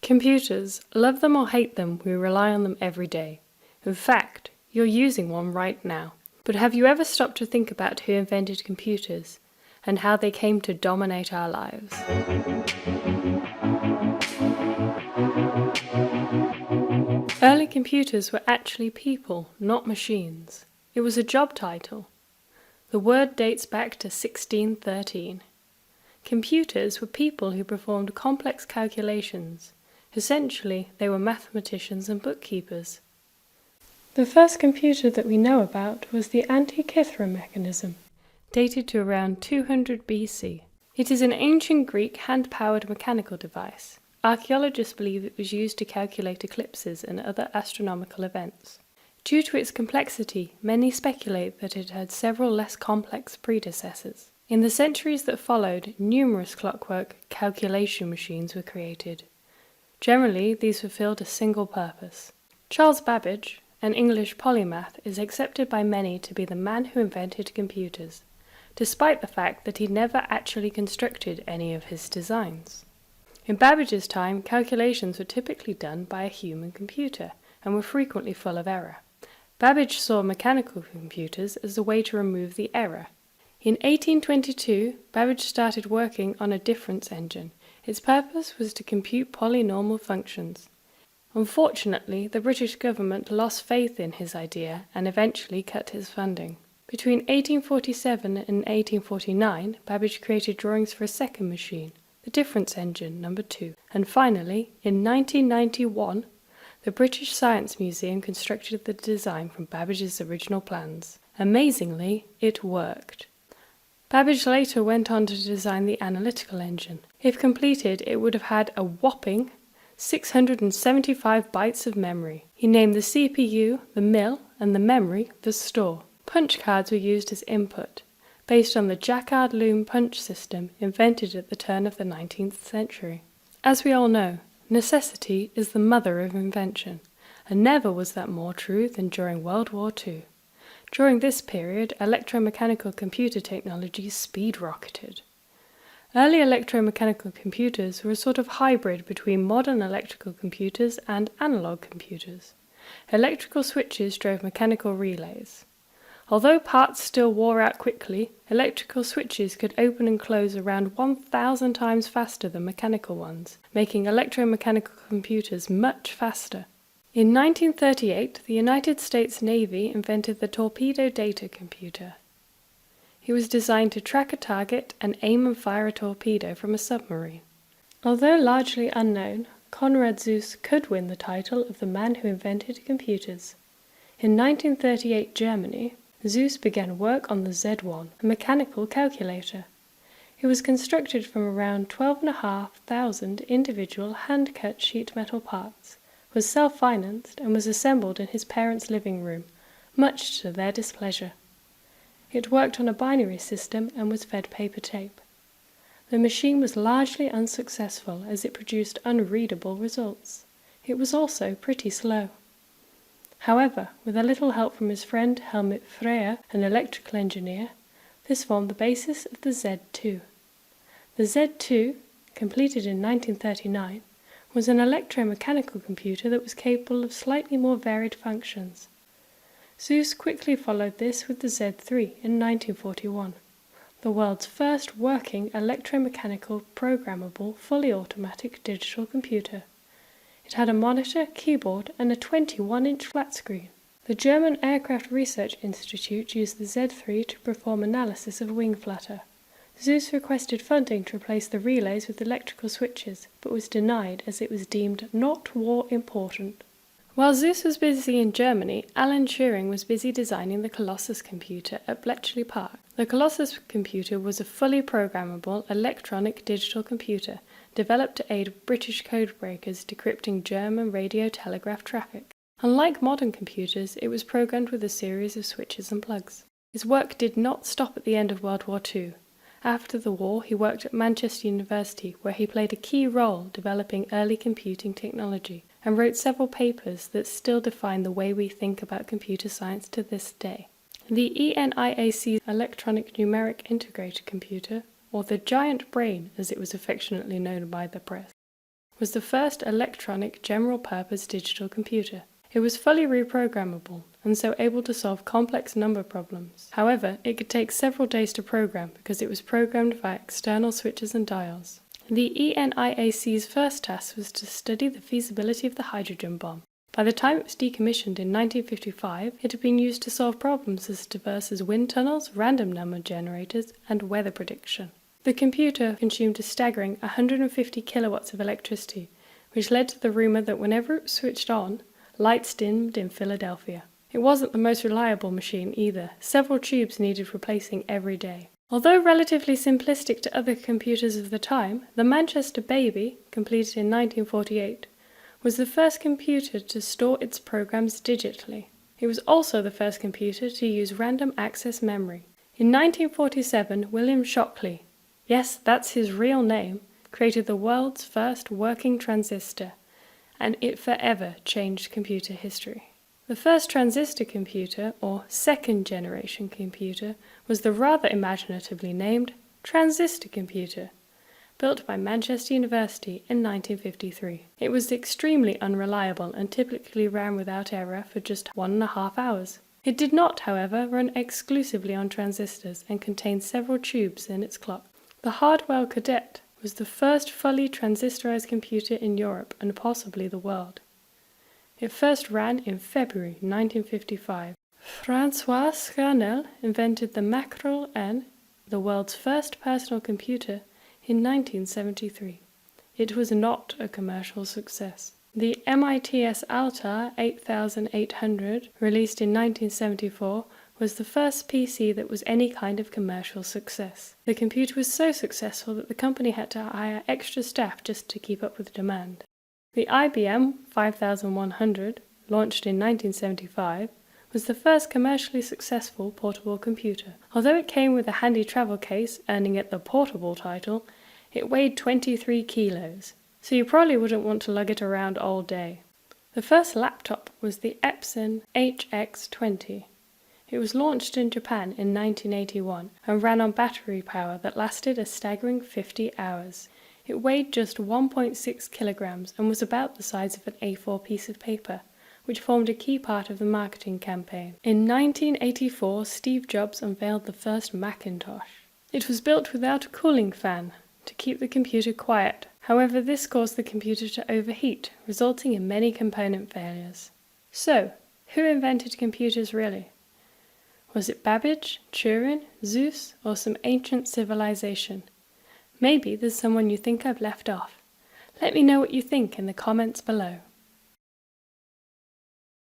Computers, love them or hate them, we rely on them every day. In fact, you're using one right now. But have you ever stopped to think about who invented computers and how they came to dominate our lives? Early computers were actually people, not machines. It was a job title. The word dates back to 1613. Computers were people who performed complex calculations. Essentially, they were mathematicians and bookkeepers. The first computer that we know about was the Antikythera mechanism, dated to around 200 BC. It is an ancient Greek hand-powered mechanical device. Archaeologists believe it was used to calculate eclipses and other astronomical events. Due to its complexity, many speculate that it had several less complex predecessors. In the centuries that followed, numerous clockwork calculation machines were created. Generally, these fulfilled a single purpose. Charles Babbage, an English polymath, is accepted by many to be the man who invented computers, despite the fact that he never actually constructed any of his designs. In Babbage's time, calculations were typically done by a human computer and were frequently full of error. Babbage saw mechanical computers as a way to remove the error. In 1822, Babbage started working on a difference engine. Its purpose was to compute polynomial functions. Unfortunately, the British government lost faith in his idea and eventually cut his funding. Between 1847 and 1849, Babbage created drawings for a second machine, the difference engine No. 2. And finally, in 1991, the British Science Museum constructed the design from Babbage's original plans. Amazingly, it worked. Babbage later went on to design the analytical engine. If completed, it would have had a whopping 675 bytes of memory. He named the CPU the mill and the memory the store. Punch cards were used as input, based on the Jacquard loom punch system invented at the turn of the 19th century. As we all know, necessity is the mother of invention, and never was that more true than during World War II. During this period, electromechanical computer technology speed-rocketed. Early electromechanical computers were a sort of hybrid between modern electrical computers and analog computers. Electrical switches drove mechanical relays. Although parts still wore out quickly, electrical switches could open and close around 1,000 times faster than mechanical ones, making electromechanical computers much faster. In 1938, the United States Navy invented the torpedo data computer. It was designed to track a target and aim and fire a torpedo from a submarine. Although largely unknown, Konrad Zeus could win the title of the man who invented computers. In 1938 Germany, Zeus began work on the Z1, a mechanical calculator. It was constructed from around 12,500 individual hand-cut sheet metal parts, was self-financed, and was assembled in his parents' living room, much to their displeasure. It worked on a binary system and was fed paper tape. The machine was largely unsuccessful as it produced unreadable results. It was also pretty slow. However, with a little help from his friend Helmut Freyer, an electrical engineer, this formed the basis of the Z2. The Z2, completed in 1939, was an electromechanical computer that was capable of slightly more varied functions. Zeus quickly followed this with the Z3 in 1941, the world's first working electromechanical, programmable, fully automatic digital computer. It had a monitor, keyboard, and a 21-inch flat screen. The German Aircraft Research Institute used the Z3 to perform analysis of wing flutter. Zeus requested funding to replace the relays with electrical switches, but was denied as it was deemed not war important. While Zeus was busy in Germany, Alan Turing was busy designing the Colossus computer at Bletchley Park. The Colossus computer was a fully programmable electronic digital computer developed to aid British codebreakers decrypting German radio telegraph traffic. Unlike modern computers, it was programmed with a series of switches and plugs. His work did not stop at the end of World War II. After the war, he worked at Manchester University, where he played a key role developing early computing technology, and wrote several papers that still define the way we think about computer science to this day. The ENIAC Electronic Numeric Integrated Computer, or the Giant Brain as it was affectionately known by the press, was the first electronic general-purpose digital computer. It was fully reprogrammable and so able to solve complex number problems. However, it could take several days to program because it was programmed via external switches and dials. The ENIAC's first task was to study the feasibility of the hydrogen bomb. By the time it was decommissioned in 1955, it had been used to solve problems as diverse as wind tunnels, random number generators, and weather prediction. The computer consumed a staggering 150 kilowatts of electricity, which led to the rumor that whenever it was switched on, lights dimmed in Philadelphia. It wasn't the most reliable machine either. Several tubes needed replacing every day. Although relatively simplistic to other computers of the time, the Manchester Baby, completed in 1948, was the first computer to store its programs digitally. It was also the first computer to use random access memory. In 1947, William Shockley, yes, that's his real name, created the world's first working transistor, and it forever changed computer history. The first transistor computer, or second-generation computer, was the rather imaginatively named transistor computer, built by Manchester University in 1953. It was extremely unreliable and typically ran without error for just 1.5 hours. It did not, however, run exclusively on transistors and contained several tubes in its clock. The Hardwell Cadet was the first fully transistorized computer in Europe and possibly the world. It first ran in February 1955. François Scannell invented the Macro N, the world's first personal computer, in 1973. It was not a commercial success. The MITS Altair 8800, released in 1974, was the first PC that was any kind of commercial success. The computer was so successful that the company had to hire extra staff just to keep up with demand. The IBM 5100, launched in 1975, was the first commercially successful portable computer. Although it came with a handy travel case, earning it the portable title, it weighed 23 kilos, so you probably wouldn't want to lug it around all day. The first laptop was the Epson HX20. It was launched in Japan in 1981 and ran on battery power that lasted a staggering 50 hours. It weighed just 1.6 kilograms and was about the size of an A4 piece of paper, which formed a key part of the marketing campaign. In 1984, Steve Jobs unveiled the first Macintosh. It was built without a cooling fan to keep the computer quiet. However, this caused the computer to overheat, resulting in many component failures. So, who invented computers really? Was it Babbage, Turing, Zeus, or some ancient civilization? Maybe there's someone you think I've left off. Let me know what you think in the comments below.